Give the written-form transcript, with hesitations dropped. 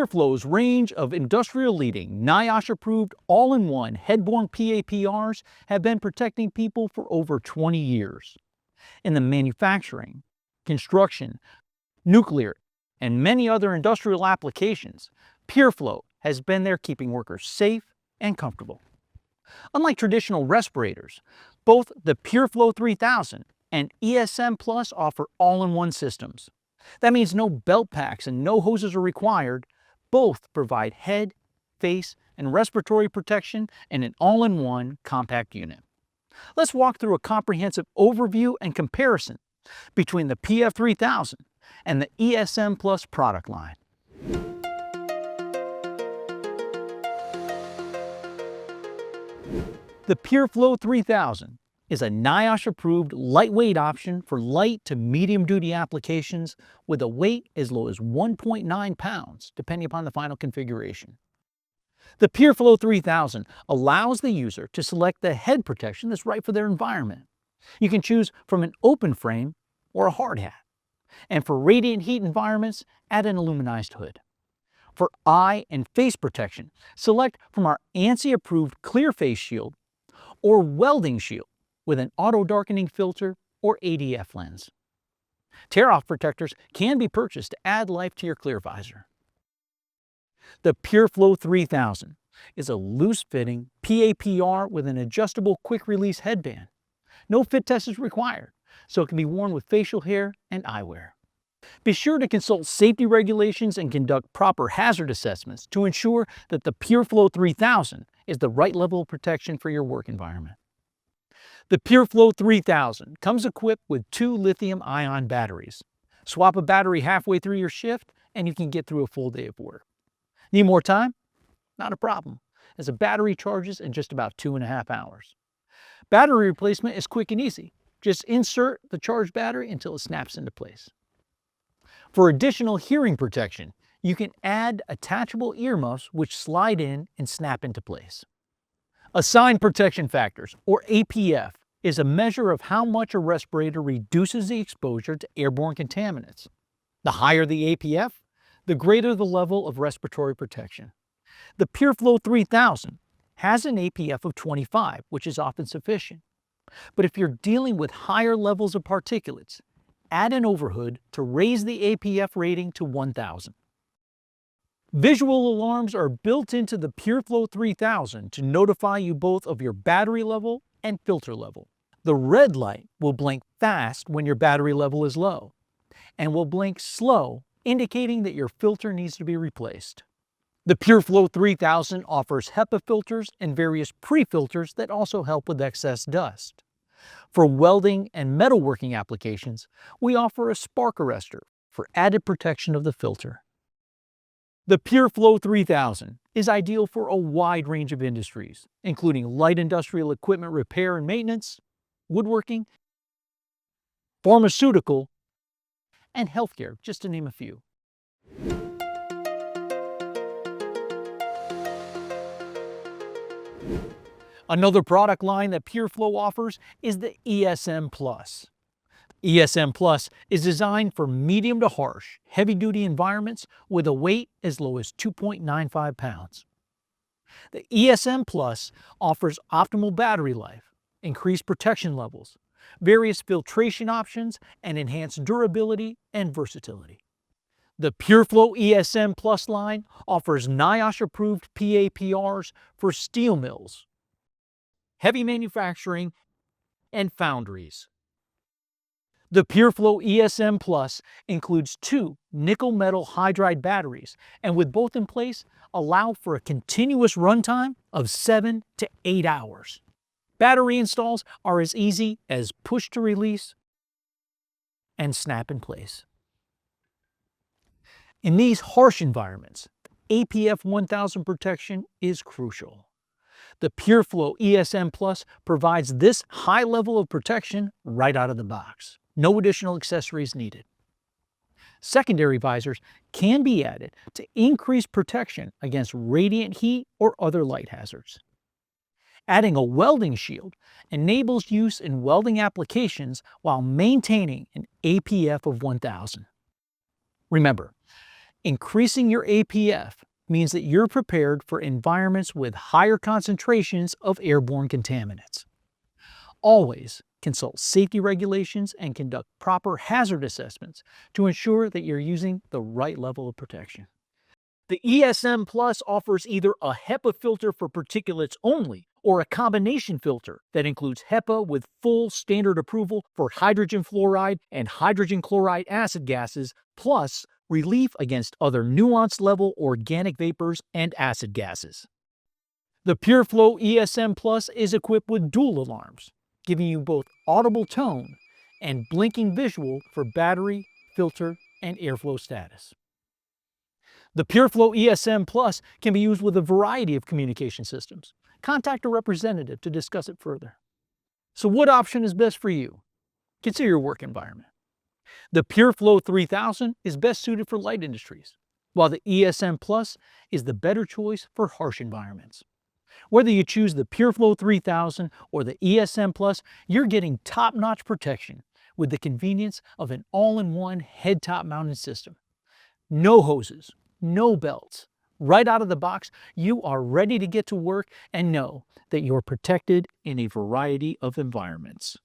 PureFlo's range of industrial-leading, NIOSH-approved, all-in-one headborne PAPRs have been protecting people for over 20 years. In the manufacturing, construction, nuclear, and many other industrial applications, PureFlo has been there keeping workers safe and comfortable. Unlike traditional respirators, both the PureFlo 3000 and ESM Plus offer all-in-one systems. That means no belt packs and no hoses are required. Both provide head, face, and respiratory protection in an all-in-one compact unit. Let's walk through a comprehensive overview and comparison between the PF 3000 and the ESM Plus product line. The PureFlo 3000 is a NIOSH-approved lightweight option for light to medium-duty applications with a weight as low as 1.9 pounds, depending upon the final configuration. The PureFlo 3000 allows the user to select the head protection that's right for their environment. You can choose from an open frame or a hard hat. And for radiant heat environments, add an aluminized hood. For eye and face protection, select from our ANSI-approved clear face shield or welding shield with an auto-darkening filter or ADF lens. Tear-off protectors can be purchased to add life to your clear visor. The PureFlo 3000 is a loose-fitting PAPR with an adjustable quick-release headband. No fit test is required, so it can be worn with facial hair and eyewear. Be sure to consult safety regulations and conduct proper hazard assessments to ensure that the PureFlo 3000 is the right level of protection for your work environment. The PureFlo 3000 comes equipped with 2 lithium-ion batteries. Swap a battery halfway through your shift and you can get through a full day of work. Need more time? Not a problem, as a battery charges in just about 2.5 hours. Battery replacement is quick and easy. Just insert the charged battery until it snaps into place. For additional hearing protection, you can add attachable earmuffs which slide in and snap into place. Assigned protection factors, or APF, is a measure of how much a respirator reduces the exposure to airborne contaminants. The higher the APF, the greater the level of respiratory protection. The PureFlo 3000 has an APF of 25, which is often sufficient. But if you're dealing with higher levels of particulates, add an overhood to raise the APF rating to 1000. Visual alarms are built into the PureFlo 3000 to notify you both of your battery level and filter level. The red light will blink fast when your battery level is low, and will blink slow, indicating that your filter needs to be replaced. The PureFlo 3000 offers HEPA filters and various pre-filters that also help with excess dust. For welding and metalworking applications, we offer a spark arrestor for added protection of the filter. The PureFlo 3000 is ideal for a wide range of industries, including light industrial equipment repair and maintenance, woodworking, pharmaceutical, and healthcare, just to name a few. Another product line that PureFlo offers is the ESM Plus. ESM Plus is designed for medium to harsh, heavy-duty environments with a weight as low as 2.95 pounds. The ESM Plus offers optimal battery life, increased protection levels, various filtration options, and enhanced durability and versatility. The PureFlo ESM Plus line offers NIOSH-approved PAPRs for steel mills, heavy manufacturing, and foundries. The PureFlo ESM Plus includes 2 nickel metal hydride batteries, and with both in place, allow for a continuous runtime of 7 to 8 hours. Battery installs are as easy as push to release and snap in place. In these harsh environments, APF 1000 protection is crucial. The PureFlo ESM Plus provides this high level of protection right out of the box. No additional accessories needed. Secondary visors can be added to increase protection against radiant heat or other light hazards. Adding a welding shield enables use in welding applications while maintaining an APF of 1000. Remember, Increasing your APF means that you're prepared for environments with higher concentrations of airborne contaminants. Always consult safety regulations and conduct proper hazard assessments to ensure that you're using the right level of protection. The ESM Plus offers either a HEPA filter for particulates only or a combination filter that includes HEPA with full standard approval for hydrogen fluoride and hydrogen chloride acid gases, plus relief against other nuanced level organic vapors and acid gases. The PureFlo ESM Plus is equipped with dual alarms, giving you both audible tone and blinking visual for battery, filter, and airflow status. The PureFlo ESM Plus can be used with a variety of communication systems. Contact a representative to discuss it further. So what option is best for you? Consider your work environment. The PureFlo 3000 is best suited for light industries, while the ESM Plus is the better choice for harsh environments. Whether you choose the PureFlo 3000 or the ESM Plus, you're getting top-notch protection with the convenience of an all-in-one head-top mounted system. No hoses, no belts. Right out of the box, you are ready to get to work and know that you're protected in a variety of environments.